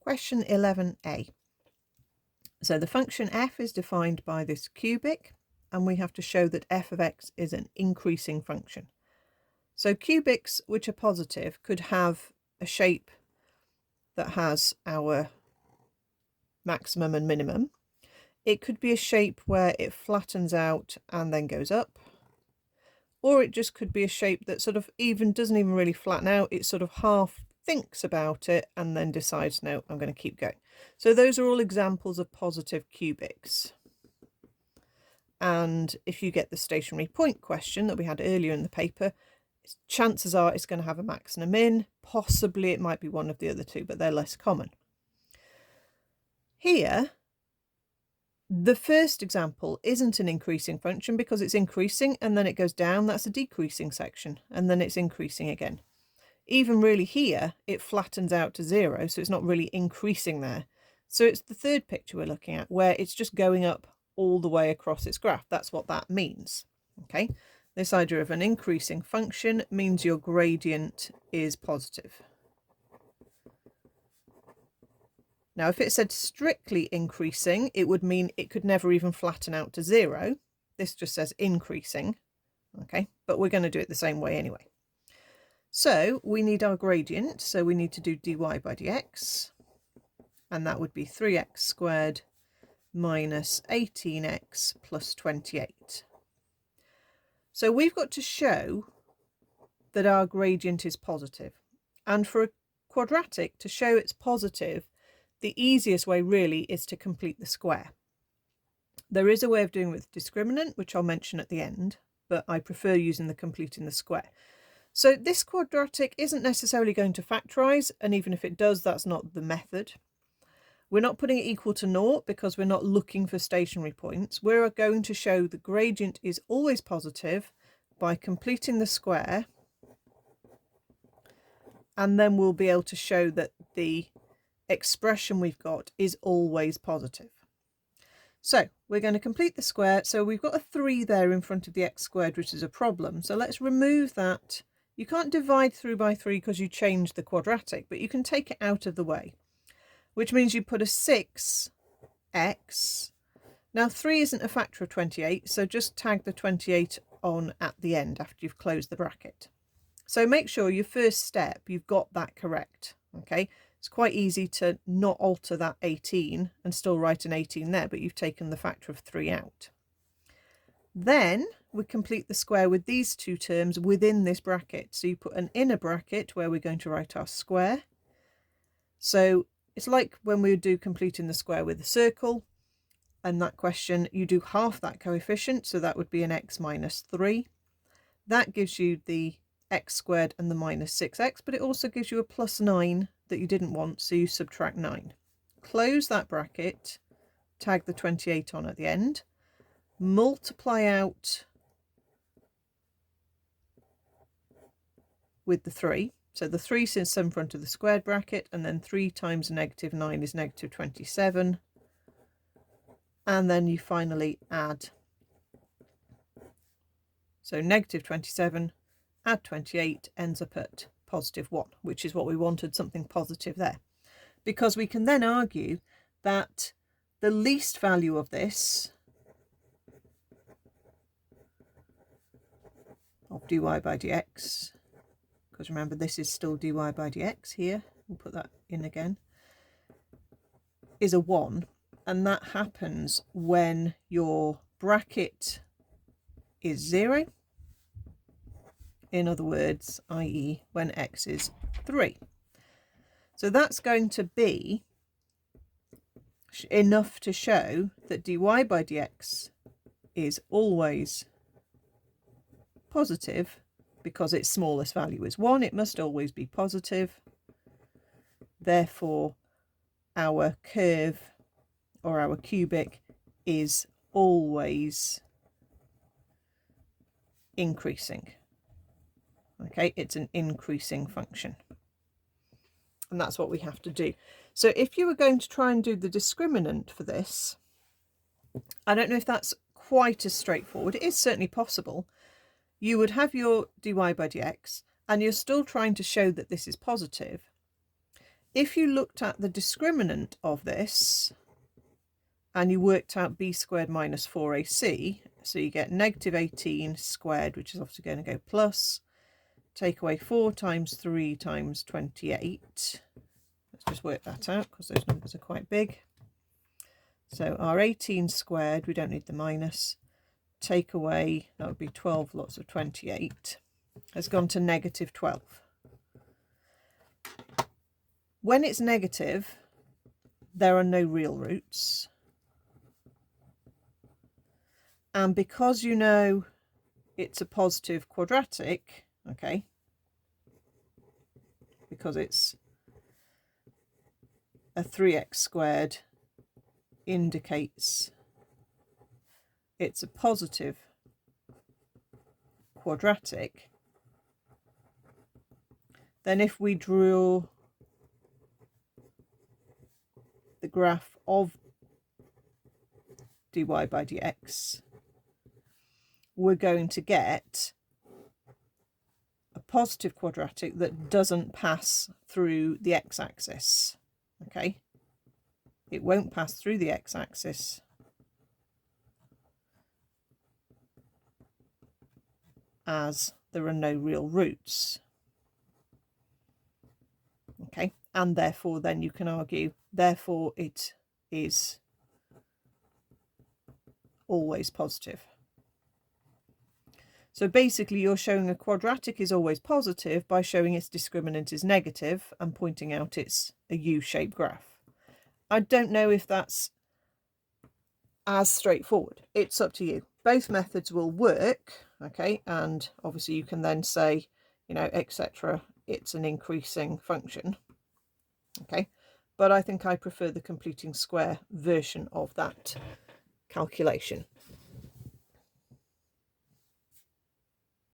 Question 11a. So the function f is defined by this cubic, and we have to show that f of x is an increasing function. So cubics which are positive could have a shape that has our maximum and minimum. It could be a shape where it flattens out and then goes up, or it just could be a shape that sort of doesn't even really flatten out. It sort of half thinks about it and then decides, no, I'm going to keep going. So those are all examples of positive cubics. And if you get the stationary point question that we had earlier in the paper, chances are it's going to have a max and a min. Possibly it might be one of the other two, but they're less common. Here, the first example isn't an increasing function because it's increasing and then it goes down. That's a decreasing section, and then it's increasing again. Even really here, it flattens out to 0, so it's not really increasing there. So it's the third picture we're looking at, where it's just going up all the way across its graph. That's what that means. Okay, this idea of an increasing function means your gradient is positive. Now, if it said strictly increasing, it would mean it could never even flatten out to 0. This just says increasing. Okay, but we're going to do it the same way anyway. So we need our gradient, so we need to do dy by dx, and that would be 3x squared minus 18x plus 28. So we've got to show that our gradient is positive. And for a quadratic to show it's positive, the easiest way really is to complete the square. There is a way of doing it with discriminant, which I'll mention at the end, but I prefer using the completing the square. So this quadratic isn't necessarily going to factorise, and even if it does, that's not the method. We're not putting it equal to 0 because we're not looking for stationary points. We're going to show the gradient is always positive by completing the square, and then we'll be able to show that the expression we've got is always positive. So we're going to complete the square. So we've got a 3 there in front of the x squared, which is a problem. So let's remove that. You can't divide through by 3 because you changed the quadratic, but you can take it out of the way, which means you put a 6x. Now 3 isn't a factor of 28, so just tag the 28 on at the end after you've closed the bracket. So make sure your first step, you've got that correct. Okay, it's quite easy to not alter that 18 and still write an 18 there, but you've taken the factor of 3 out. Then we complete the square with these two terms within this bracket. So you put an inner bracket where we're going to write our square. So it's like when we do completing the square with a circle, and that question, you do half that coefficient, so that would be an x minus 3. That gives you the x squared and the minus 6x, but it also gives you a plus 9 that you didn't want, so you subtract 9. Close that bracket, tag the 28 on at the end, multiply out with the 3. So the 3 sits in front of the squared bracket, and then 3 times negative 9 is negative 27. And then you finally add. So negative 27, add 28, ends up at positive 1, which is what we wanted, something positive there. Because we can then argue that the least value of this, of dy by dx, because remember this is still dy by dx here, we'll put that in again, is a 1, and that happens when your bracket is 0, in other words, i.e. when x is 3. So that's going to be enough to show that dy by dx is always positive. Because its smallest value is 1, it must always be positive. Therefore, our curve or our cubic is always increasing. Okay, it's an increasing function. And that's what we have to do. So if you were going to try and do the discriminant for this, I don't know if that's quite as straightforward. It is certainly possible. You would have your dy by dx, and you're still trying to show that this is positive. If you looked at the discriminant of this and you worked out b squared minus 4ac, so you get negative 18 squared, which is obviously going to go plus, take away 4 times 3 times 28. Let's just work that out because those numbers are quite big. So our 18 squared, we don't need the minus, take away, that would be 12 lots of 28, has gone to negative 12. When it's negative, there are no real roots. And because you know it's a positive quadratic, okay, because it's a 3x squared indicates it's a positive quadratic, then if we draw the graph of dy by dx, we're going to get a positive quadratic that doesn't pass through the x-axis. Okay, it won't pass through the x-axis as there are no real roots. Okay, and therefore then you can argue, therefore it is always positive. So basically you're showing a quadratic is always positive by showing its discriminant is negative and pointing out it's a U-shaped graph. I don't know if that's as straightforward. It's up to you. Both methods will work, okay, and obviously you can then say, you know, etc., it's an increasing function, okay, but I think I prefer the completing square version of that calculation.